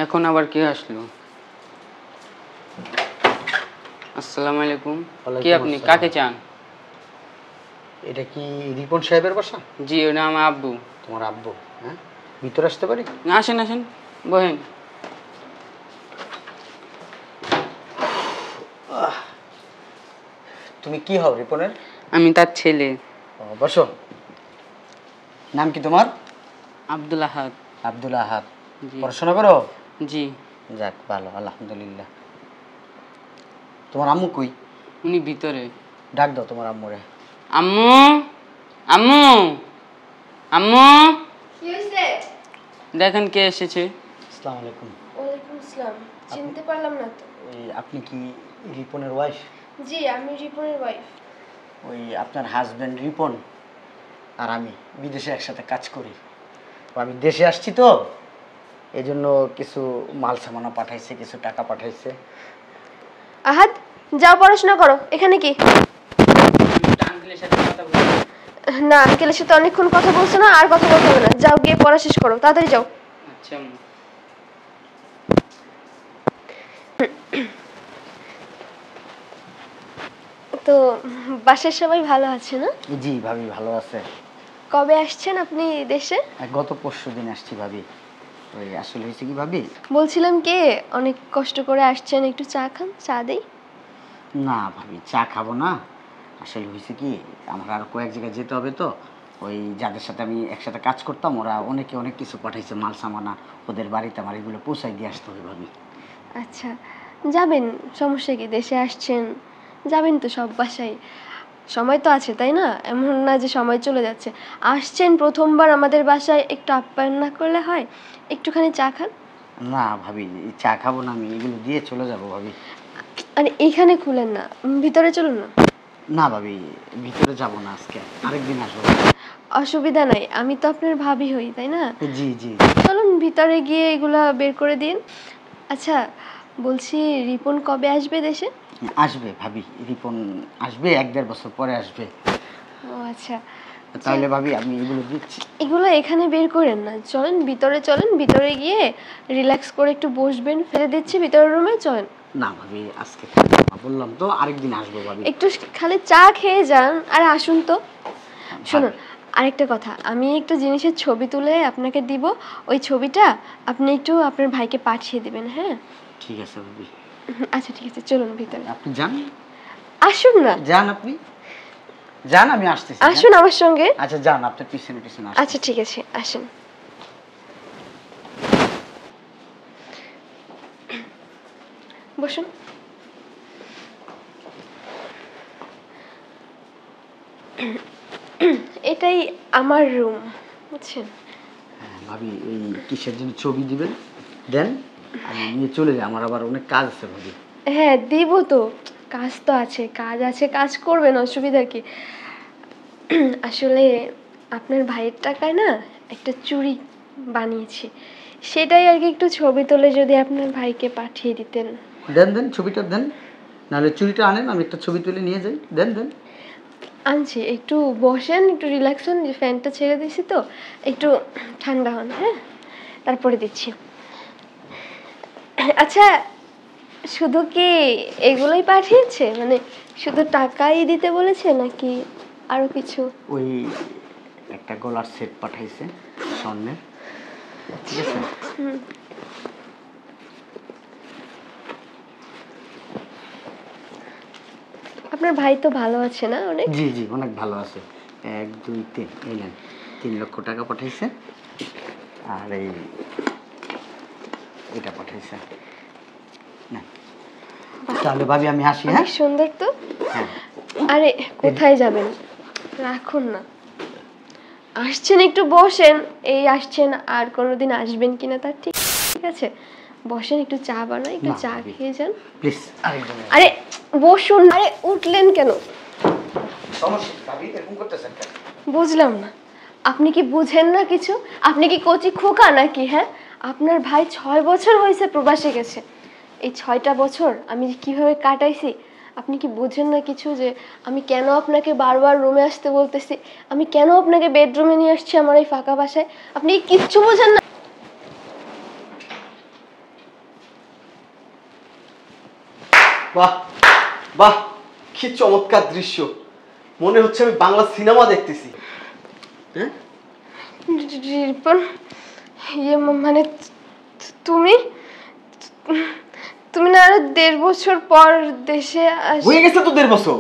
এখন আবার কে আসলো? আসসালামু আলাইকুম। কি আপনি কাকে চান? এটা কি রিপন সাহেবের বাসা? জি, ওটা আমার আব্বু। তোমার আব্বু? হ্যাঁ, ভিতরে আসতে পারি? আসেন আসেন, বহেন। তুমি কি হও রিপনের? আমি তার ছেলে। বসো। নাম কি তোমার? আব্দুল আহাদ। আব্দুল আহাদ। জি। পড়াশোনা করো? জি। যাক, ভালো, আলহামদুলিল্লাহ। তোমার আম্মু কই? উনি ভিতরে। ডাক দাও তোমার আম্মুরে। আম্মু, আম্মু, আম্মু। কি হইছে? দেখেন কে এসেছে। আসসালামু আলাইকুম। ওয়ালাইকুম আসসালাম। চিনতে পারলাম না তো। আপনি কি রিপনের ওয়াইফ? জি, আমি রিপনের ওয়াইফ। আপনার হাজবেন্ড রিপন আর আমি বিদেশে একসাথে কাজ করি। আমি দেশে আসছি তো, এই জন্য কিছু মাল সামানা পাঠাইছে, কিছু টাকা পাঠাইছে। আহাদ, যাও পড়াশোনা করো। এখানে কি? আঙ্কেলের সাথে কথা বলছি। না, আঙ্কেলের সাথে অনেকক্ষণ কথা বলছো না, আর কথা বলতে হবে না। যাও গিয়ে পড়া শেষ করো, তাড়াতাড়ি যাও। আচ্ছা আম্মু। তো বাসার সবাই ভালো আছে না? জি ভাবি, ভালো আছে। কবে আসছেন আপনি দেশে? গত পরশু দিন আসছি ভাবি। আসলে হয়েছে কি ভাবি, বলছিলাম কি, অনেক কষ্ট করে আসছেন, একটু চা খান, চা দেই। না ভাবি চা খাবো না। আসলে হয়েছে কি, আমার আর কয়েক জায়গায় যেতে হবে তো। যাদের সাথে আমি একসাথে কাজ করতাম, ওরা অনেকে অনেক কিছু পাঠাইছে, মাল সামানা। ওদের বাড়িতে আমার এগুলো পৌঁছাই দিয়ে আসতে হবে ভাবি। আচ্ছা, যাবেন, সমস্যা কি? দেশে আসছেন, যাবেন তো সব বাসায়। সময় তো আছে, তাই না? এমন না যে সময় চলে যাচ্ছে। আসছেন প্রথমবার আমাদের বাসায়, একটু আপ্যায়ন না করলে হয়? একটুখানি চা খান। না ভাবি, চা খাবো না, আমি এগুলো দিয়ে চলে যাব ভাবি। আরে এখানে খুলেন না, ভিতরে চলুন না। না ভাবি, ভিতরে যাব না, আজকে আরেকদিন আসবো। অসুবিধা নাই, আমি তো আপনার ভাবি হই, তাই না? জি জি। চলুন ভিতরে গিয়ে এগুলা বের করে দিন। আচ্ছা, বলছি রিপন কবে আসবে দেশে? আসবে ভাবি, রিপন আসবে 1-1.5 বছর পরে আসবে। ও আচ্ছা, তাহলে ভাবি আমি এগুলো দিচ্ছি। এগুলো এখানে বের করেন না, চলেন ভিতরে, চলেন ভিতরে গিয়ে রিল্যাক্স করে একটু বসবেন। ফেলে দিচ্ছি ভিতরের রুমে, চলেন। না ভাবি, আজকে থাকবো না, বললাম তো আরেকদিন আসবো ভাবি। একটু খালি চা খেয়ে যান। আরে আসুন তো। শুনুন, আরেকটা কথা, আমি একটু জিনিসের ছবি তুলে আপনাকে দিব। ওই ছবিটা আপনি একটু আপনার ভাইকে পাঠিয়ে দিবেন, হ্যাঁ? ঠিক আছে ভাবি। আচ্ছা ঠিক আছে, চলুন ভিতরে। আপনি যান। আসুন না। যান আপনি, যান, আমি আসতেছি। আসুন আমার সঙ্গে। আচ্ছা যান, আপনার পিছনে পিছনে আসুন। আচ্ছা ঠিক আছে, আসেন। বসুন। এটাই আমার রুম, বুঝছেন? হ্যাঁ ভাবি, এই কিসের জন্য ছবি দিবেন দেন, আমি নিয়ে চলে যাই, আমার আবার অনেক কাজ আছে ভাবি। হ্যাঁ দিব তো, কাজ তো আছে, কাজ আছে, কাজ করবেন, অসুবিধা কি? আসলে আপনার ভাইয়ের টাকায় না একটা চুড়ি বানিয়েছি, সেটাই আর কি, একটু ছবি তুলে যদি আপনার ভাইকে পাঠিয়ে দিতেন। দেন দেন, ছবিটা দেন, নাহলে চুরিটা আনেন, আমি একটা ছবি তুলে নিয়ে যাই। দেন দেন। আনছি, একটু বসেন, একটু রিল্যাক্স হন, যে ফ্যানটা ছেড়ে দিয়েছি তো, একটু ঠান্ডা হন, হ্যাঁ? তারপরে দিচ্ছি। আচ্ছা, শুধু কি এগুলোই পাঠিয়েছে, মানে শুধু টাকাই দিতে বলেছে নাকি আরো কিছু? ওই একটা গলার সেট পাঠাইছে স্বর্ণের, ঠিক আছে? আপনার ভাই তো ভালো আছে না অনেক? জি জি, অনেক ভালো আছে। 1 2 3, এই নেন, 3 লক্ষ টাকা পাঠাইছে। আর এটা পাঠাইছে না। তাহলে ভাবি আমি আসি। হ্যাঁ, অনেক সুন্দর তো। হ্যাঁ। আরে কোথায় যাবেন, রাখুন না। আসছেন, একটু বসেন। এই আসছেন, আর কোনোদিন আসবেন কিনা তার ঠিক আছে? বসেন, একটু চা বানাই, একটু চা খেয়ে যান প্লিজ। আরেকজন। আরে বসুন। আরে উঠলেন কেন? সমস্যা ভাবি, এরকম করতেছেন কেন? বুঝলাম না, আপনি কি বুঝেন না কিছু? আপনি কি কচি খোকা নাকি? হ্যাঁ, আপনার ভাই 6 বছর হয়েছে প্রবাসে গেছে। এই 6টা বছর আমি কিভাবে কাটাইছি আপনি কি বুঝেন না কিছু? যে আমি কেন আপনাকে বারবার রুমে আসতে বলতেছি, আমি কেন আপনাকে বেডরুমে নিয়ে আসছি আমার এই ফাঁকা বাসায়, আপনি কি কিচ্ছু বোঝেন না? বাহ বাহ, কি চমৎকার দৃশ্য, মনে হচ্ছে আমি বাংলা সিনেমা দেখতেছি। হ্যাঁ রিপন, মানে তুমি তুমি না আরো 1.5 বছর পর দেশে হয়ে গেছে তো 1.5 বছর।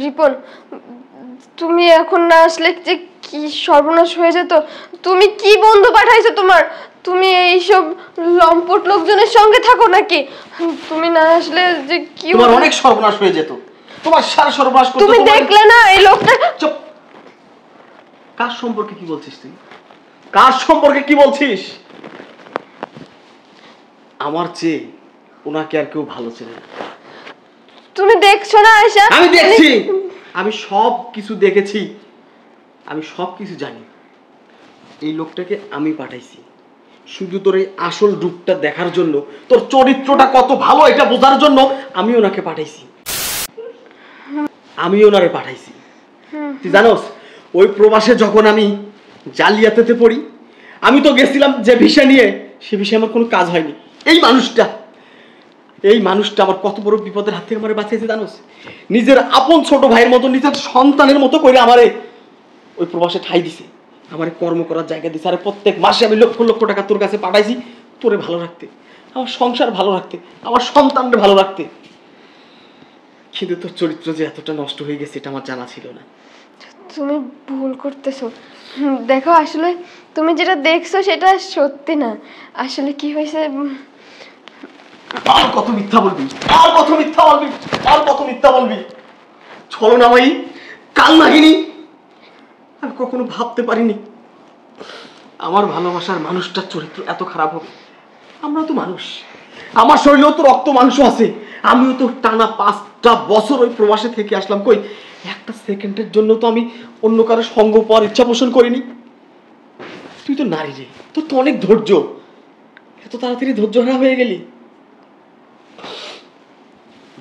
রিপন, তুমি এখন না আসলে যে কি সর্বনাশ হয়ে যেত। তুমি কি বন্ধু পাঠাইছো তোমার? তুমি এইসব লম্পট লোকজনের সঙ্গে থাকো নাকি? তুমি না আসলে যে কি তোমার অনেক সর্বনাশ হয়ে যেত, তোমার সারা সর্বনাশ করতে। তুমি দেখলে না এই লোকটা? চুপ। কার সম্পর্কে কি বলছিস তুই? কার সম্পর্কে কি বলছিস? আমার চেয়ে ওনাকে আর কেউ ভালো চেনে না। তুমি দেখছো না আয়শা? আমি দেখছি, আমি সব কিছু দেখেছি, আমি সব কিছু জানি। এই লোকটাকে আমি পাঠাইছি শুধু তোর এই আসল রূপটা দেখার জন্য, তোর চরিত্রটা কত ভালো এটা বোঝার জন্য আমি ওনাকে পাঠাইছি। আমি ওনারে পাঠাইছি। তুই জানোস ওই প্রবাসে যখন আমি জালিয়াতিতে পড়ি, আমি তো গেছিলাম যে ভিসা নিয়ে, সে ভিসা আমার কোনো কাজ হয়নি। এই মানুষটা আমার কত বড় বিপদের হাত থেকে আমার বাঁচিয়েছে জানোস? নিজের আপন ছোট ভাইয়ের মতো, নিজের সন্তানের মতো করে আমারে ওই প্রবাসে ঠাই দিছে, আমার কর্ম করার জায়গা দিছে। আর প্রত্যেক মাসে আমি লক্ষ লক্ষ টাকা তোর কাছে পাঠাইছি, তোরে ভালো রাখতে, আমার সংসার ভালো রাখতে, আমার সন্তানকে ভালো রাখতে। কিন্তু তোর চরিত্র যে এতটা নষ্ট হয়ে গেছে এটা আমার জানা ছিল না। তুমি ভুল করতেছো। দেখো, আসলে তুমি যেটা দেখছো সেটা সত্যি না। আসলে কি হয়েছে, আর কত মিথ্যা বলবি, আর কত মিথ্যা বলবি, আর কত মিথ্যা বলবি? ছলনাময়ী, কালনাগিনী, আমি কখনো ভাবতে পারিনি আমার ভালোবাসার মানুষটার চরিত্র এত খারাপ হবে। আমরা তো মানুষ, আমার শরীরেও তো রক্ত মাংস আছে। আমিও তো টানা 5টা বছর ওই প্রবাসে থেকে আসলাম, কই একটা সেকেন্ডের জন্য তো আমি অন্য কারো সঙ্গ পাওয়ার ইচ্ছা পোষণ করিনি। তুই তো নারী রে, তোর তো অনেক ধৈর্য, এত তাড়াতাড়ি ধৈর্য হারা হয়ে গেলি?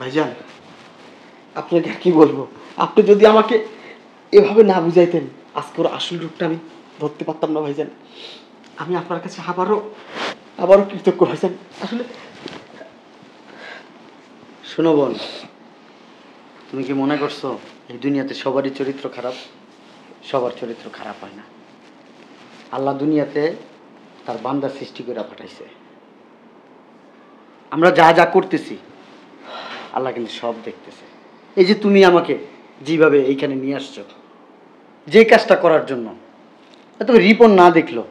ভাইজান, আপনাকে কি বলবো, আপনি যদি আমাকে এভাবে না বুঝাইতেন আজকে ওর আসল রূপটা আমি ধরতে পারতাম না ভাইজান। আমি আপনার কাছে আবারও কৃতজ্ঞ ভাইজান। আসলে শোনো বোন, তুমি কি মনে করছো এই দুনিয়াতে সবারই চরিত্র খারাপ? সবার চরিত্র খারাপ হয় না। আল্লাহ দুনিয়াতে তার বান্দা সৃষ্টি করে পাঠাইছে। আমরা যা যা করতেছি আল্লাহ কিন্তু সব দেখতেছে। এই যে তুমি আমাকে যেভাবে এইখানে নিয়ে আসছো, যে কাজটা করার জন্য, তুমি রিপন না দেখলো,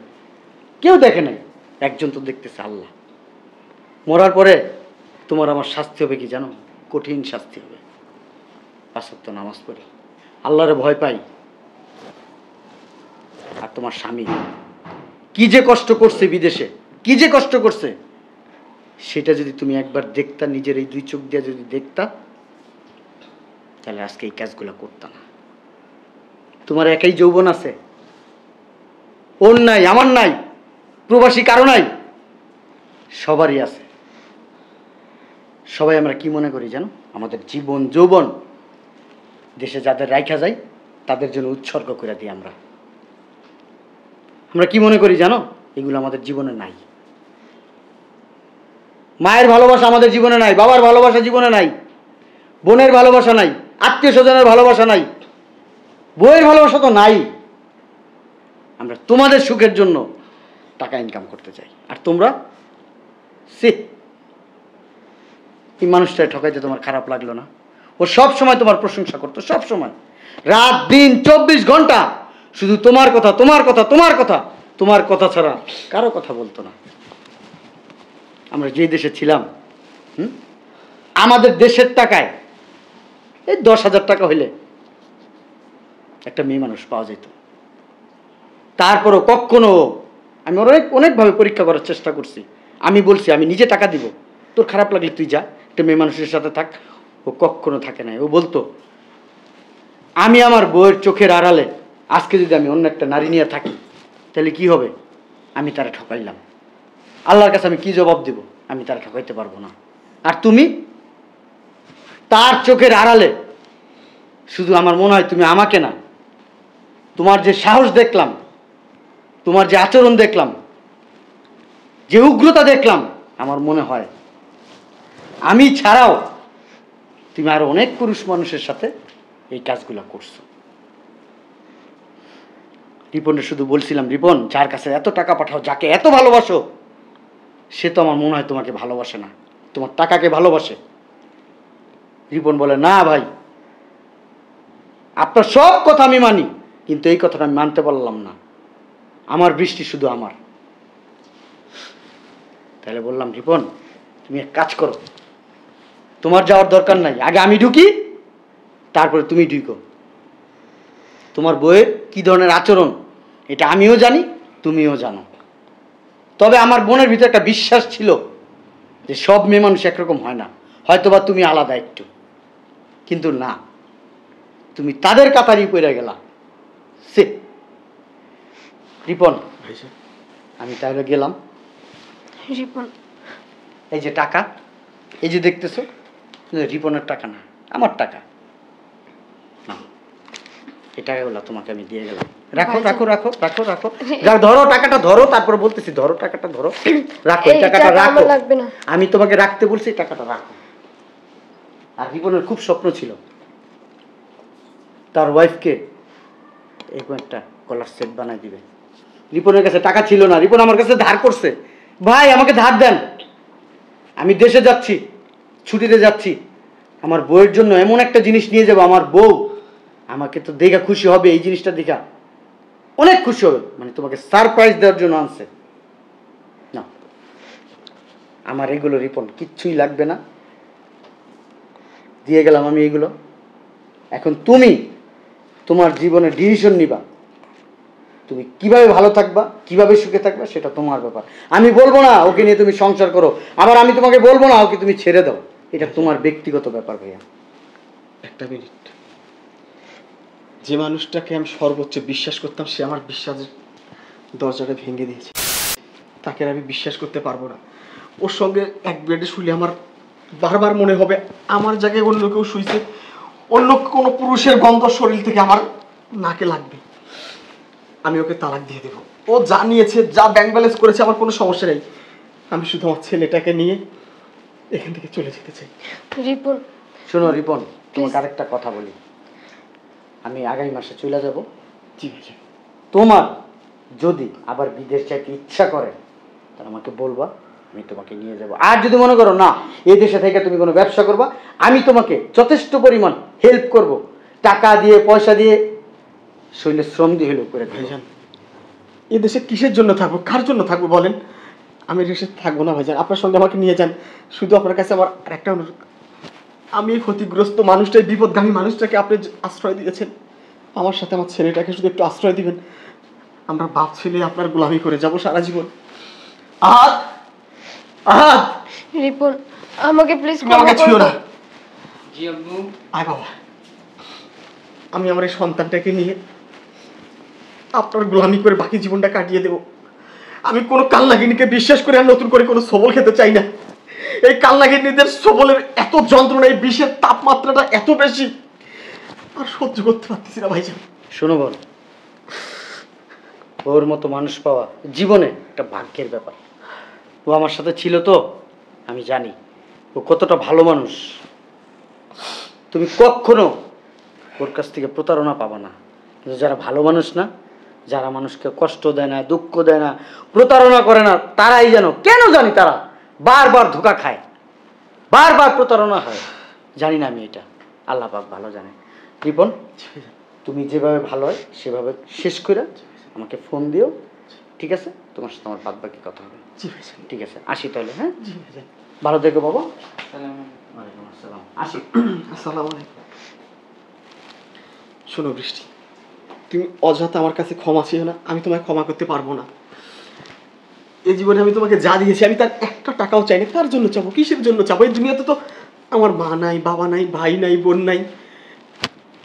কেউ দেখে নাই, একজন তো দেখতেছে আল্লাহ। মরার পরে তোমার আমার শাস্তি হবে কি জানো? কঠিন শাস্তি হবে। 5 ওয়াক্ত নামাজ পড়ি, আল্লাহরে ভয় পাই। আর তোমার স্বামী কি যে কষ্ট করছে বিদেশে, কি যে কষ্ট করছে, সেটা যদি তুমি একবার দেখতা, নিজের এই 2 চোখ দিয়ে যদি দেখতা, তাহলে আজকে এই কাজগুলো করতা না। তোমার একাই যৌবন আছে, ওর নাই, আমার নাই, প্রবাসী কারো নাই, সবারই আছে। সবাই আমরা কি মনে করি জানো? আমাদের জীবন যৌবন দেশে যাদের রাইখা যায় তাদের জন্য উৎসর্গ করে দিই। আমরা কি মনে করি জানো? এগুলো আমাদের জীবনে নাই। মায়ের ভালোবাসা আমাদের জীবনে নাই, বাবার ভালোবাসা জীবনে নাই, বোনের ভালোবাসা নাই, আত্মীয় স্বজনের ভালোবাসা নাই, বইয়ের ভালোবাসা তো নাই। আমরা তোমাদের সুখের জন্য টাকা ইনকাম করতে চাই, আর তোমরা এই মানুষটা ঠকাইতে তোমার খারাপ লাগলো না? ও সব সময় তোমার প্রশংসা করতো, সব সময়, রাত দিন 24 ঘন্টা শুধু তোমার কথা, তোমার কথা, তোমার কথা, তোমার কথা ছাড়া কারো কথা বলতো না। আমরা যে দেশে ছিলাম, আমাদের দেশের টাকায় এই 10,000 টাকা হইলে একটা মেয়ে মানুষ পাওয়া যেত। তারপরও কখনো আমি অনেকভাবে পরীক্ষা করার চেষ্টা করছি। আমি বলছি আমি নিজে টাকা দিব, তোর খারাপ লাগলে তুই যা, একটা মেয়ে মানুষের সাথে থাক। ও কখনো থাকে নাই। ও বলতো আমি আমার বউয়ের চোখের আড়ালে আজকে যদি আমি অন্য একটা নারী নিয়ে থাকি তাহলে কি হবে? আমি তারা ঠকাইলাম। আল্লাহর কাছে আমি কি জবাব দেব? আমি তারা ঠকাইতে পারবো না। আর তুমি তার চোখের আড়ালে, শুধু আমার মনে হয় তুমি আমাকে না, তোমার যে সাহস দেখলাম, তোমার যে আচরণ দেখলাম, যে উগ্রতা দেখলাম, আমার মনে হয় আমি ছাড়াও তুমি আরো অনেক পুরুষ মানুষের সাথে এই কাজগুলো করছো। রিপনের শুধু বলছিলাম, রিপন যার কাছে এত টাকা পাঠাও, যাকে এত ভালোবাসো, সে তো আমার মনে হয় তোমাকে ভালোবাসে না, তোমার টাকাকে ভালোবাসে। রিপন বলে, না ভাই, আপনার সব কথা আমি মানি, কিন্তু এই কথাটা আমি মানতে পারলাম না, আমার বৃষ্টি শুধু আমার। তাহলে বললাম, রিপন তুমি এক কাজ করো, তোমার যাওয়ার দরকার নাই, আগে আমি ঢুকি, তারপরে তুমি ঢুকো। তোমার বইয়ের কি ধরনের আচরণ এটা আমিও জানি, তুমিও জানো। তবে আমার বোনের ভিতরে একটা বিশ্বাস ছিল যে সব মেয়ে মানুষ একরকম হয় না, হয়তোবা তুমি আলাদা একটু, কিন্তু না, তুমি তাদের কাতারই পড়ে গেলা। সে রিপন, আমি তাহলে গেলাম। রিপন, এই যে টাকা, এই যে দেখতেছো, রিপনের টাকা না, আমার টাকা। না, এই টাকাগুলো তোমাকে আমি দিয়ে গেলাম। রাখো রাখো রাখো রাখো রাখো, যাও ধরো টাকাটা ধরো, তারপর বলতেছি ধরো টাকাটা ধরো, রাখো এই টাকাটা রাখো। লাগবে না, আমি তোমাকে রাখতে বলছি, টাকাটা রাখো। আর রিপনের খুব স্বপ্ন ছিল তার ওয়াইফকে এরকম একটা কলার সেট বানাই দিবে। রিপনের কাছে টাকা ছিল না, রিপন আমার কাছে ধার করছে, ভাই আমাকে ধার দেন, আমি দেশে যাচ্ছি, ছুটিতে যাচ্ছি, আমার বউয়ের জন্য এমন একটা জিনিস নিয়ে যাবো, আমার বউ আমাকে তো দেখা খুশি হবে, এই জিনিসটা দেখা অনেক খুশি হবে, মানে তোমাকে সারপ্রাইজ দেওয়ার জন্য আনছে। না, আমার এগুলো রিপন কিচ্ছুই লাগবে না, দিয়ে গেলাম আমি এগুলো। এখন তুমি তোমার জীবনে ডিসিশন নিবা, তুমি কিভাবে ভালো থাকবা, কিভাবে সুখে থাকবা, সেটা তোমার ব্যাপার। আমি বলবো না ওকে নিয়ে তুমি সংসার করো, আবার আমি তোমাকে বলবো না ওকে তুমি ছেড়ে দাও, এটা তোমার ব্যক্তিগত ব্যাপার ভাইয়া। একটা মিনিট, যে মানুষটাকে আমি সর্বোচ্চ বিশ্বাস করতাম সে আমার বিশ্বাসের দরজাটা ভেঙে দিয়েছে, তাকে আর আমি বিশ্বাস করতে পারবো না। ওর সঙ্গে এক বেডে শুলে আমার বারবার মনে হবে আমার জায়গায় অন্য কেউ শুইছে, অন্য কোনো পুরুষের গন্ধ শরীর থেকে আমার নাকে লাগবে। আমি ওকে তালাক দিয়ে দেবো, ও যা নিয়েছে, যা ব্যাংক ব্যালেন্স করেছে, আমার কোনো সমস্যা নেই, আমি শুধু আমার ছেলেটাকে নিয়ে এখান থেকে চলে যেতে চাই। রিপন, শোনো রিপন, তোমাকে আরেকটা কথা বলি, আমি আগামী মাসে চলে যাব। জি ভাইয়া। তোমার যদি আবার বিদেশ যাইতে ইচ্ছা করে তাহলে আমাকে বলবা, আমি তোমাকে নিয়ে যাব। আর যদি মনে করো না এই দেশে থেকে তুমি কোনো ব্যবসা করবা, আমি তোমাকে যথেষ্ট পরিমাণ হেল্প করব, টাকা দিয়ে পয়সা দিয়ে শরীরে শ্রম দিয়ে হলেও করে দেবো। ভাইজান, এ দেশে কিসের জন্য থাকবো, কার জন্য থাকবো বলেন? আমি দেশে থাকবো না ভাইজান, আপনার সঙ্গে আমাকে নিয়ে যান। শুধু আপনার কাছে আমার আরেকটা অনুরোধ, আমি এই ক্ষতিগ্রস্ত মানুষটাই, বিপদগামী মানুষটাকে আপনি আশ্রয় দিয়েছেন, আমার সাথে আমার ছেলেটাকে শুধু একটু আশ্রয় দিবেন। আমরা বাপ ছেলে আপনার গোলামি করে যাব সারা জীবন। আহাত, আহাত, রিপন, আমাকে প্লিজ তুমি আমাকে ছুঁয়ো না। জি আব্বু। আয় বাবা, আমি আমার এই সন্তানটাকে নিয়ে আপনার গোলামি করে বাকি জীবনটা কাটিয়ে দেব। আমি কোনো কালনাগিনীকে বিশ্বাস করে আর নতুন করে কোনো সবল খেতে চাই না। এই কালনাগিনীদের সবলের এত যন্ত্রণা, এই বিষের তাপমাত্রাটা এত বেশি, আর সহ্য করতে পারতেছি না ভাইজান। শোনো বল, ওর মতো মানুষ পাওয়া জীবনে একটা ভাগ্যের ব্যাপার। ও আমার সাথে ছিল তো আমি জানি ও কতটা ভালো মানুষ। তুমি কখনো ওর কাছ থেকে প্রতারণা পাবা না। কিন্তু যারা ভালো মানুষ না, যারা মানুষকে কষ্ট দেয় না, দুঃখ দেয় না, প্রতারণা করে না, তারাই যেন কেন জানি তারা বারবার ধোঁকা খায়, বারবার প্রতারণা হয়। জানি না আমি, এটা আল্লাহ পাক ভালো জানে। রিপন, তুমি যেভাবে ভালো হয় সেভাবে শেষ করে আমাকে ফোন দিও, ঠিক আছে? তোমার সাথে আমার বাদ বাকি কথা হবে। জি ভাইজান। ঠিক আছে, আসি তাহলে। হ্যাঁ, জি ভাইজান। ভালো থেকো বাবা। আসসালামু আলাইকুম। ওয়ালাইকুম আসসালাম। আসি। আসসালামু আলাইকুম। শোনো বৃষ্টি, তুমি অযথা আমার কাছে ক্ষমা চেও না, আমি তোমায় ক্ষমা করতে পারবো না। এই জীবনে আমি তোমাকে যা দিয়েছি আমি তার একটা টাকাও চাই না। কার জন্য চাবো, কিসের জন্য চাবো? এই দুনিয়াতে তো আমার মা নাই, বাবা নাই, ভাই নাই, বোন নাই,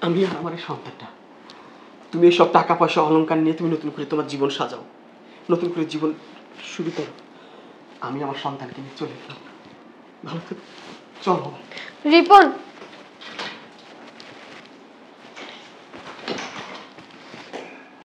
আমি আর আমার এই সন্তানটা। তুমি এইসব টাকা পয়সা অলংকার নিয়ে তুমি নতুন করে তোমার জীবন সাজাও, নতুন করে জীবন শুরু করো। আমি আমার সন্তানকে নিয়ে চলে গেলাম। ভালো থেকো, চলো। রিপন,